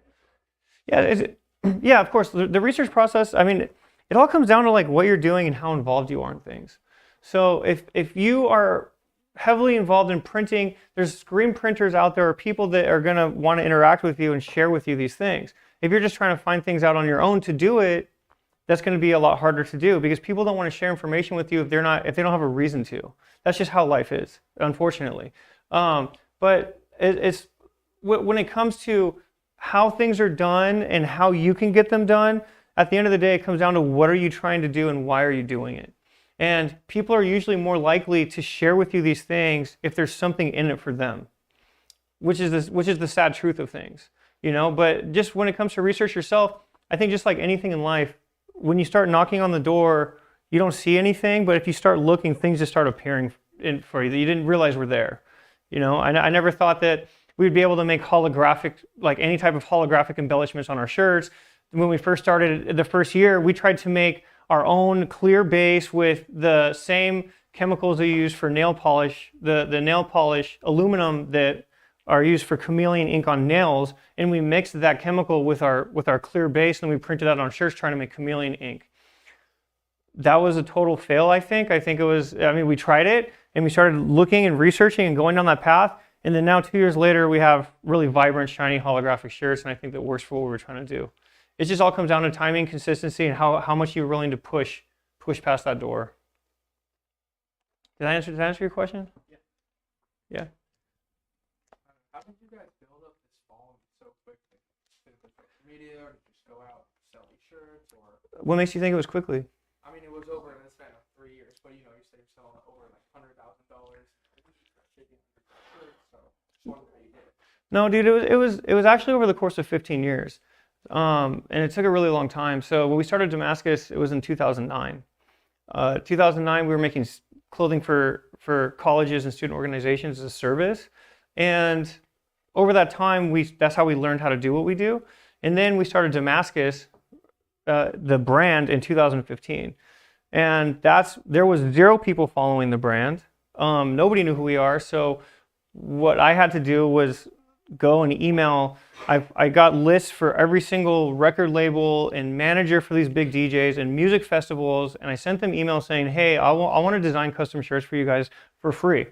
Yeah, of course. The research process, I mean, it all comes down to like what you're doing and how involved you are in things. So if you are heavily involved in printing, there's screen printers out there or people that are going to want to interact with you and share with you these things. If you're just trying to find things out on your own to do it, that's going to be a lot harder to do because people don't want to share information with you if they don't have a reason to. That's just how life is, unfortunately. But it's when it comes to how things are done and how you can get them done, at the end of the day, it comes down to what are you trying to do and why are you doing it. And people are usually more likely to share with you these things if there's something in it for them, which is the sad truth of things, you know. But just when it comes to research yourself, I think just like anything in life, when you start knocking on the door, you don't see anything, but if you start looking, things just start appearing for you that you didn't realize were there. You know, I never thought that we'd be able to make holographic, like any type of holographic embellishments on our shirts. When we first started the first year, we tried to make our own clear base with the same chemicals they use for nail polish, the nail polish aluminum that are used for chameleon ink on nails, and we mixed that chemical with our clear base and we printed that on shirts trying to make chameleon ink. That was a total fail, I think. We tried it and we started looking and researching and going down that path. And then now 2 years later, we have really vibrant, shiny holographic shirts, and I think that works for what we were trying to do. It just all comes down to timing, consistency, and how much you're willing to push past that door. Did that answer your question? Yeah. How did you guys build up this following so quickly? Did it go social media, or did you just go out selling shirts, or? What makes you think it was quickly? I mean, it was over in the span of 3 years, but you know, you said you're selling over like $100,000. No, dude, it was actually over the course of 15 years. And it took a really long time. So when we started Damascus, it was in 2009. 2009, we were making clothing for colleges and student organizations as a service. And over that time, that's how we learned how to do what we do. And then we started Damascus, the brand, in 2015. And there was 0 people following the brand. Nobody knew who we are. So what I had to do was go and email. I got lists for every single record label and manager for these big DJs and music festivals, and I sent them emails saying, hey, I want to design custom shirts for you guys for free.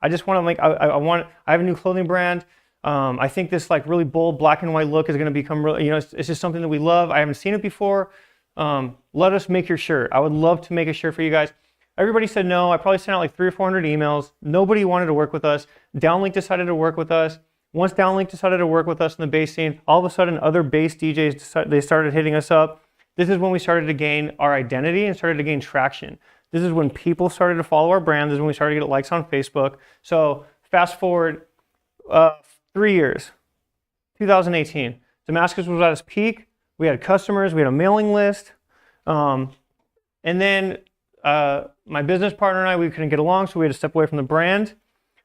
I just want to like, I have a new clothing brand. I think this like really bold black and white look is going to become really, it's just something that we love. I haven't seen it before. Let us make your shirt. I would love to make a shirt for you guys. Everybody said no. I probably sent out like 300 or 400 emails. Nobody wanted to work with us. Downlink decided to work with us. Once Downlink decided to work with us in the bass scene, all of a sudden other bass DJs, they started hitting us up. This is when we started to gain our identity and started to gain traction. This is when people started to follow our brand. This is when we started to get likes on Facebook. So fast forward 3 years, 2018. Damascus was at its peak. We had customers. We had a mailing list. And then my business partner and I, we couldn't get along, so we had to step away from the brand.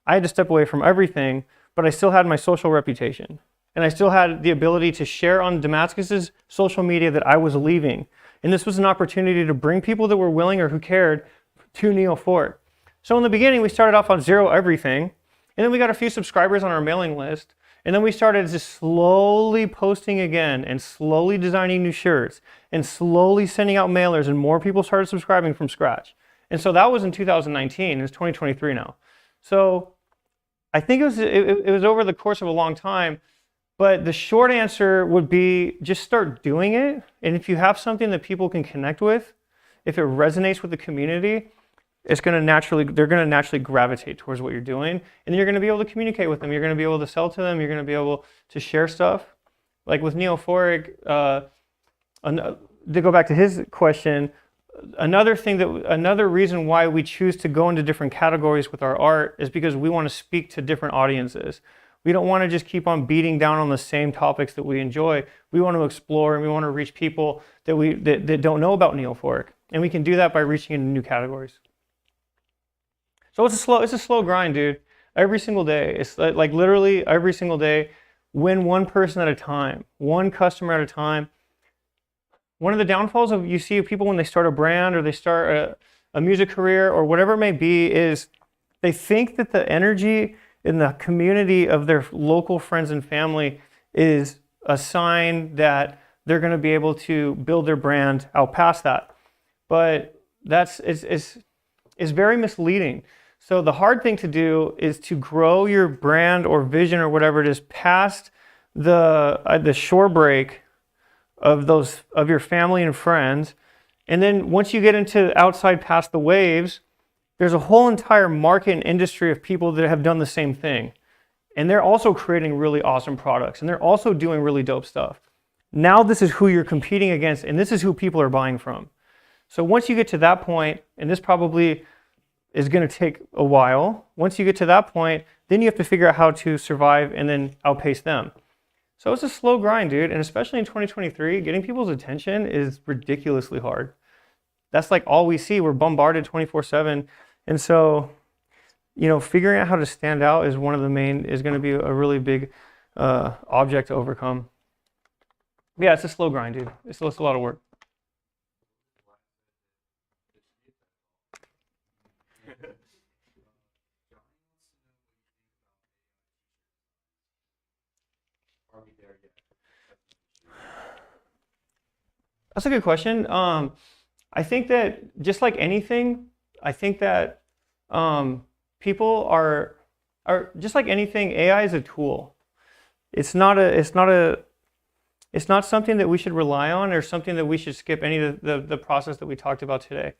I had to step away from everything, but I still had my social reputation. And I still had the ability to share on Damascus's social media that I was leaving. And this was an opportunity to bring people that were willing or who cared to Neo4ic. So in the beginning, we started off on zero everything. And then we got a few subscribers on our mailing list. And then we started just slowly posting again and slowly designing new shirts and slowly sending out mailers, and more people started subscribing from scratch. And so that was in 2019. It's 2023 now. So I think it was over the course of a long time, but the short answer would be just start doing it. And if you have something that people can connect with, if it resonates with the community, they're going to naturally gravitate towards what you're doing, and then you're going to be able to communicate with them. You're going to be able to sell to them. You're going to be able to share stuff. Like with Neo4ic, to go back to his question, another reason why we choose to go into different categories with our art is because we want to speak to different audiences. We don't want to just keep on beating down on the same topics that we enjoy. We want to explore, and we want to reach people that don't know about Neo4ic, and we can do that by reaching into new categories. So it's a slow grind, dude. Every single day. It's like literally every single day, win one person at a time, one customer at a time. One of the downfalls of you see people when they start a brand or they start a music career or whatever it may be is they think that the energy in the community of their local friends and family is a sign that they're going to be able to build their brand out past that. But it's very misleading. So the hard thing to do is to grow your brand or vision or whatever it is past the shore break of your family and friends. And then once you get into outside past the waves, there's a whole entire market and industry of people that have done the same thing. And they're also creating really awesome products, and they're also doing really dope stuff. Now this is who you're competing against, and this is who people are buying from. So once you get to that point, and this probably is going to take a while, once you get to that point, then you have to figure out how to survive and then outpace them. So it's a slow grind, dude, and especially in 2023, getting people's attention is ridiculously hard. That's like all we see. We're bombarded 24/7. And so, figuring out how to stand out is is going to be a really big object to overcome. But yeah, it's a slow grind, dude. It's a lot of work. That's a good question. I think that just like anything, I think that people are just like anything. AI is a tool. It's not something that we should rely on or something that we should skip any of the process that we talked about today.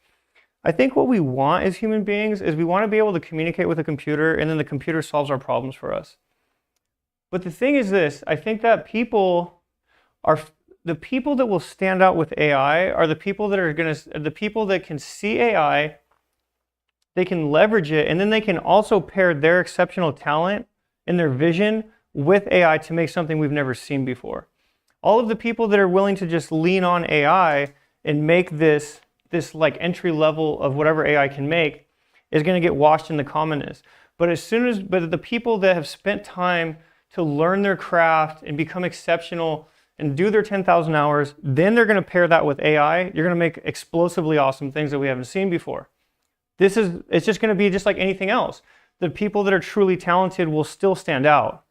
I think what we want as human beings is we want to be able to communicate with a computer, and then the computer solves our problems for us. But the thing is this: I think that the people that will stand out with AI are the people that can see AI, they can leverage it, and then they can also pair their exceptional talent and their vision with AI to make something we've never seen before. All of the people that are willing to just lean on AI and make this like entry level of whatever AI can make is going to get washed in the commonness. But the people that have spent time to learn their craft and become exceptional and do their 10,000 hours, then they're going to pair that with AI. You're going to make explosively awesome things that we haven't seen before. It's just going to be just like anything else. The people that are truly talented will still stand out.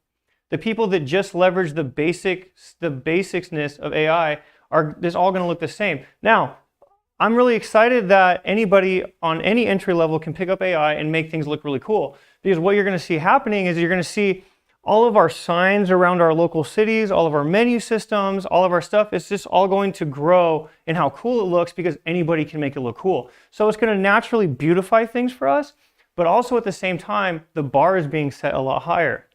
The people that just leverage the basicsness of AI are this all going to look the same. Now, I'm really excited that anybody on any entry level can pick up AI and make things look really cool. Because what you're going to see happening is you're going to see all of our signs around our local cities, all of our menu systems, all of our stuff, it's just all going to grow in how cool it looks because anybody can make it look cool. So it's going to naturally beautify things for us, but also at the same time, the bar is being set a lot higher.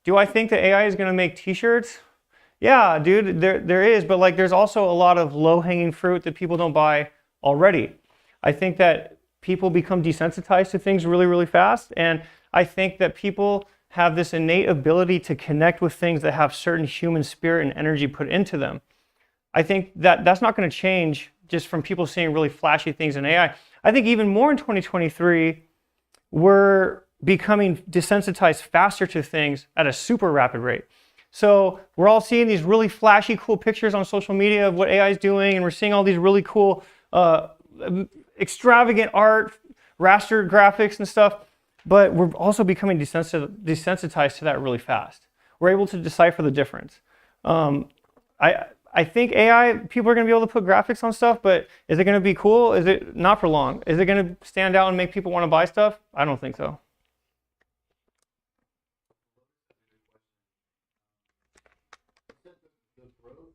Do I think that AI is going to make t-shirts? Yeah, dude, there is, but like there's also a lot of low-hanging fruit that people don't buy already. I think that people become desensitized to things really, really fast, and I think that people have this innate ability to connect with things that have certain human spirit and energy put into them. I think that that's not going to change just from people seeing really flashy things in AI. I think even more in 2023, we're becoming desensitized faster to things at a super rapid rate. So we're all seeing these really flashy, cool pictures on social media of what AI is doing, and we're seeing all these really cool, extravagant art, raster graphics and stuff. But we're also becoming desensitized to that really fast. We're able to decipher the difference. I think AI, people are going to be able to put graphics on stuff, but is it going to be cool? Is it not for long? Is it going to stand out and make people want to buy stuff? I don't think so. The growth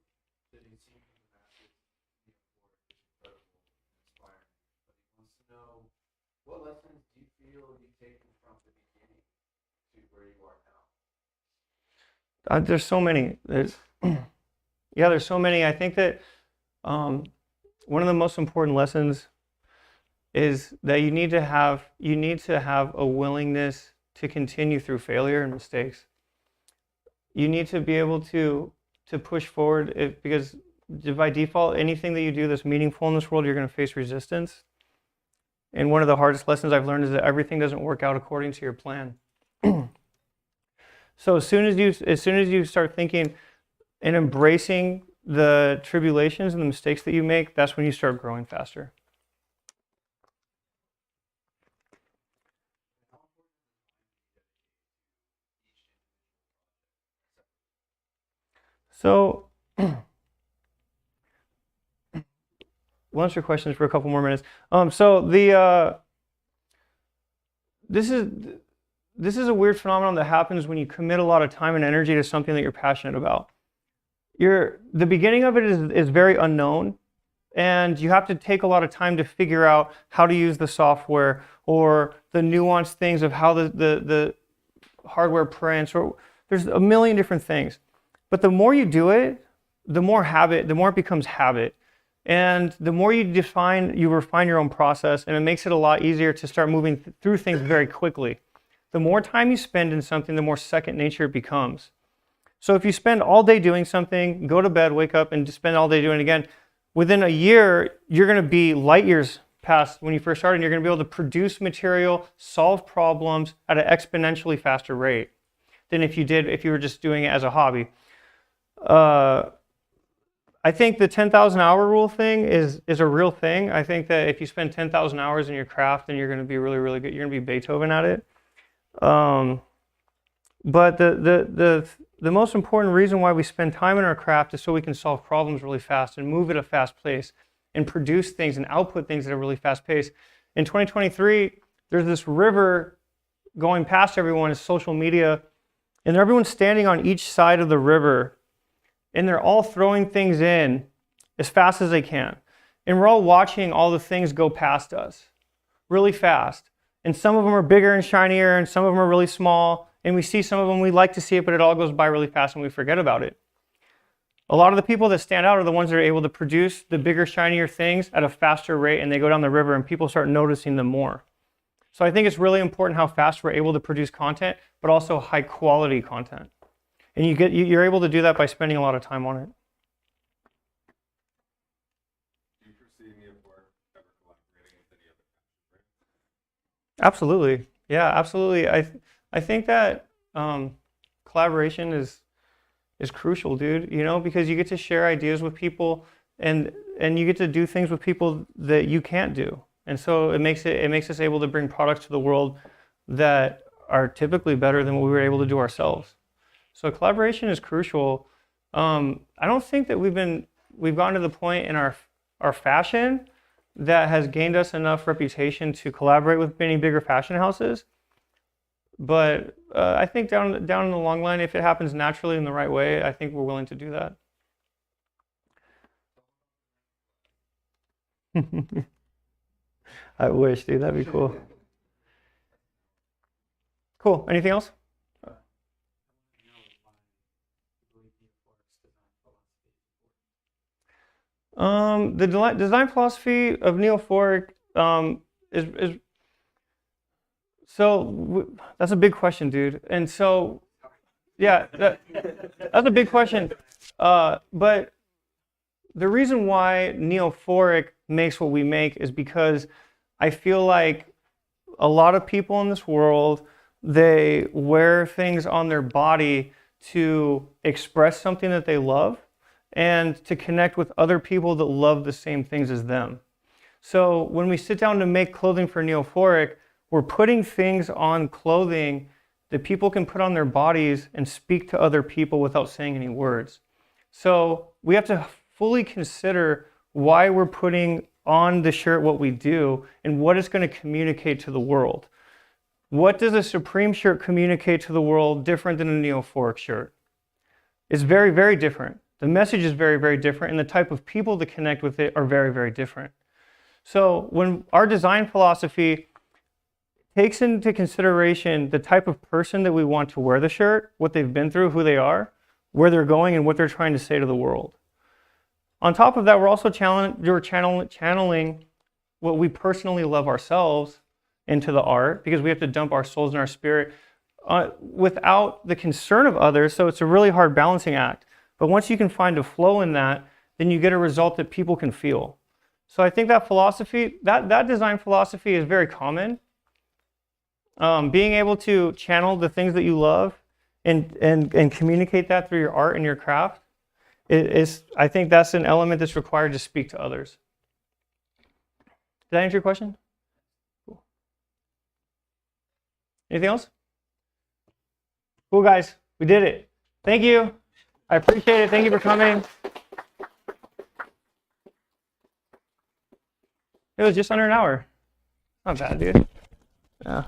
that he's seen from the masses, Neo4ic, is incredible and inspiring. But he wants to know, what lessons do you feel you've taken from the beginning to where you are now? There's so many. There's so many. I think that one of the most important lessons is that you need to have a willingness to continue through failure and mistakes. You need to be able to push forward because by default, anything that you do that's meaningful in this world, you're going to face resistance. And one of the hardest lessons I've learned is that everything doesn't work out according to your plan. So as soon as you start thinking and embracing the tribulations and the mistakes that you make, that's when you start growing faster. So we'll answer questions for a couple more minutes. This is a weird phenomenon that happens when you commit a lot of time and energy to something that you're passionate about. The beginning of it is very unknown, and you have to take a lot of time to figure out how to use the software or the nuanced things of how the hardware prints, or there's a million different things. But the more you do it, the more it becomes habit. And the more you refine your own process, and it makes it a lot easier to start moving through things very quickly. The more time you spend in something, the more second nature it becomes. So if you spend all day doing something, go to bed, wake up, and just spend all day doing it again, within a year, you're going to be light years past when you first started, and you're going to be able to produce material, solve problems at an exponentially faster rate than if you were just doing it as a hobby. I think the 10,000 hour rule thing is a real thing. I think that if you spend 10,000 hours in your craft, then you're going to be really, really good. You're going to be Beethoven at it. But the most important reason why we spend time in our craft is so we can solve problems really fast and move at a fast pace and produce things and output things at a really fast pace. In 2023, there's this river going past everyone, is social media, and everyone's standing on each side of the river, and they're all throwing things in as fast as they can. And we're all watching all the things go past us really fast. And some of them are bigger and shinier, and some of them are really small. And we see some of them, we like to see it, but it all goes by really fast and we forget about it. A lot of the people that stand out are the ones that are able to produce the bigger, shinier things at a faster rate, and they go down the river and people start noticing them more. So I think it's really important how fast we're able to produce content, but also high quality content. And you're able to do that by spending a lot of time on it. Do you foresee Neo4ic ever collaborating with any other brands? Absolutely. Yeah, absolutely. I think that collaboration is crucial, dude, because you get to share ideas with people, and you get to do things with people that you can't do. And so it makes us able to bring products to the world that are typically better than what we were able to do ourselves. So collaboration is crucial. I don't think that we've gotten to the point in our fashion that has gained us enough reputation to collaborate with many bigger fashion houses. But I think down in the long line, if it happens naturally in the right way, I think we're willing to do that. I wish, dude. That'd be cool. Cool. Anything else? The design philosophy of Neo4ic is so that's a big question, dude. And so, yeah, that's a big question. But the reason why Neo4ic makes what we make is because I feel like a lot of people in this world, they wear things on their body to express something that they love and to connect with other people that love the same things as them. So when we sit down to make clothing for Neo4ic, we're putting things on clothing that people can put on their bodies and speak to other people without saying any words. So we have to fully consider why we're putting on the shirt what we do and what it's going to communicate to the world. What does a Supreme shirt communicate to the world different than a Neo4ic shirt? It's very, very different. The message is very, very different, and the type of people that connect with it are very, very different. So when our design philosophy takes into consideration the type of person that we want to wear the shirt, what they've been through, who they are, where they're going, and what they're trying to say to the world. On top of that, we're also channeling what we personally love ourselves into the art, because we have to dump our souls and our spirit without the concern of others, so it's a really hard balancing act. But once you can find a flow in that, then you get a result that people can feel. So I think that philosophy, that design philosophy is very common. Being able to channel the things that you love and communicate that through your art and your craft, I think that's an element that's required to speak to others. Did that answer your question? Cool. Anything else? Cool, guys. We did it. Thank you. I appreciate it. Thank you for coming. It was just under an hour. Not bad, dude. Yeah.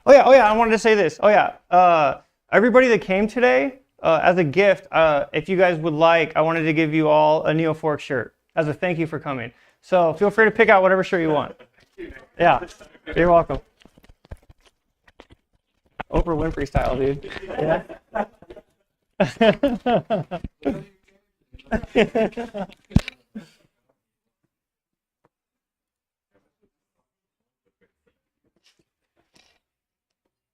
Oh yeah, I wanted to say this. Oh yeah, everybody that came today, as a gift, if you guys would like, I wanted to give you all a Neo4ic shirt as a thank you for coming. So feel free to pick out whatever shirt you want. Yeah, you're welcome. Oprah Winfrey style, dude. Yeah.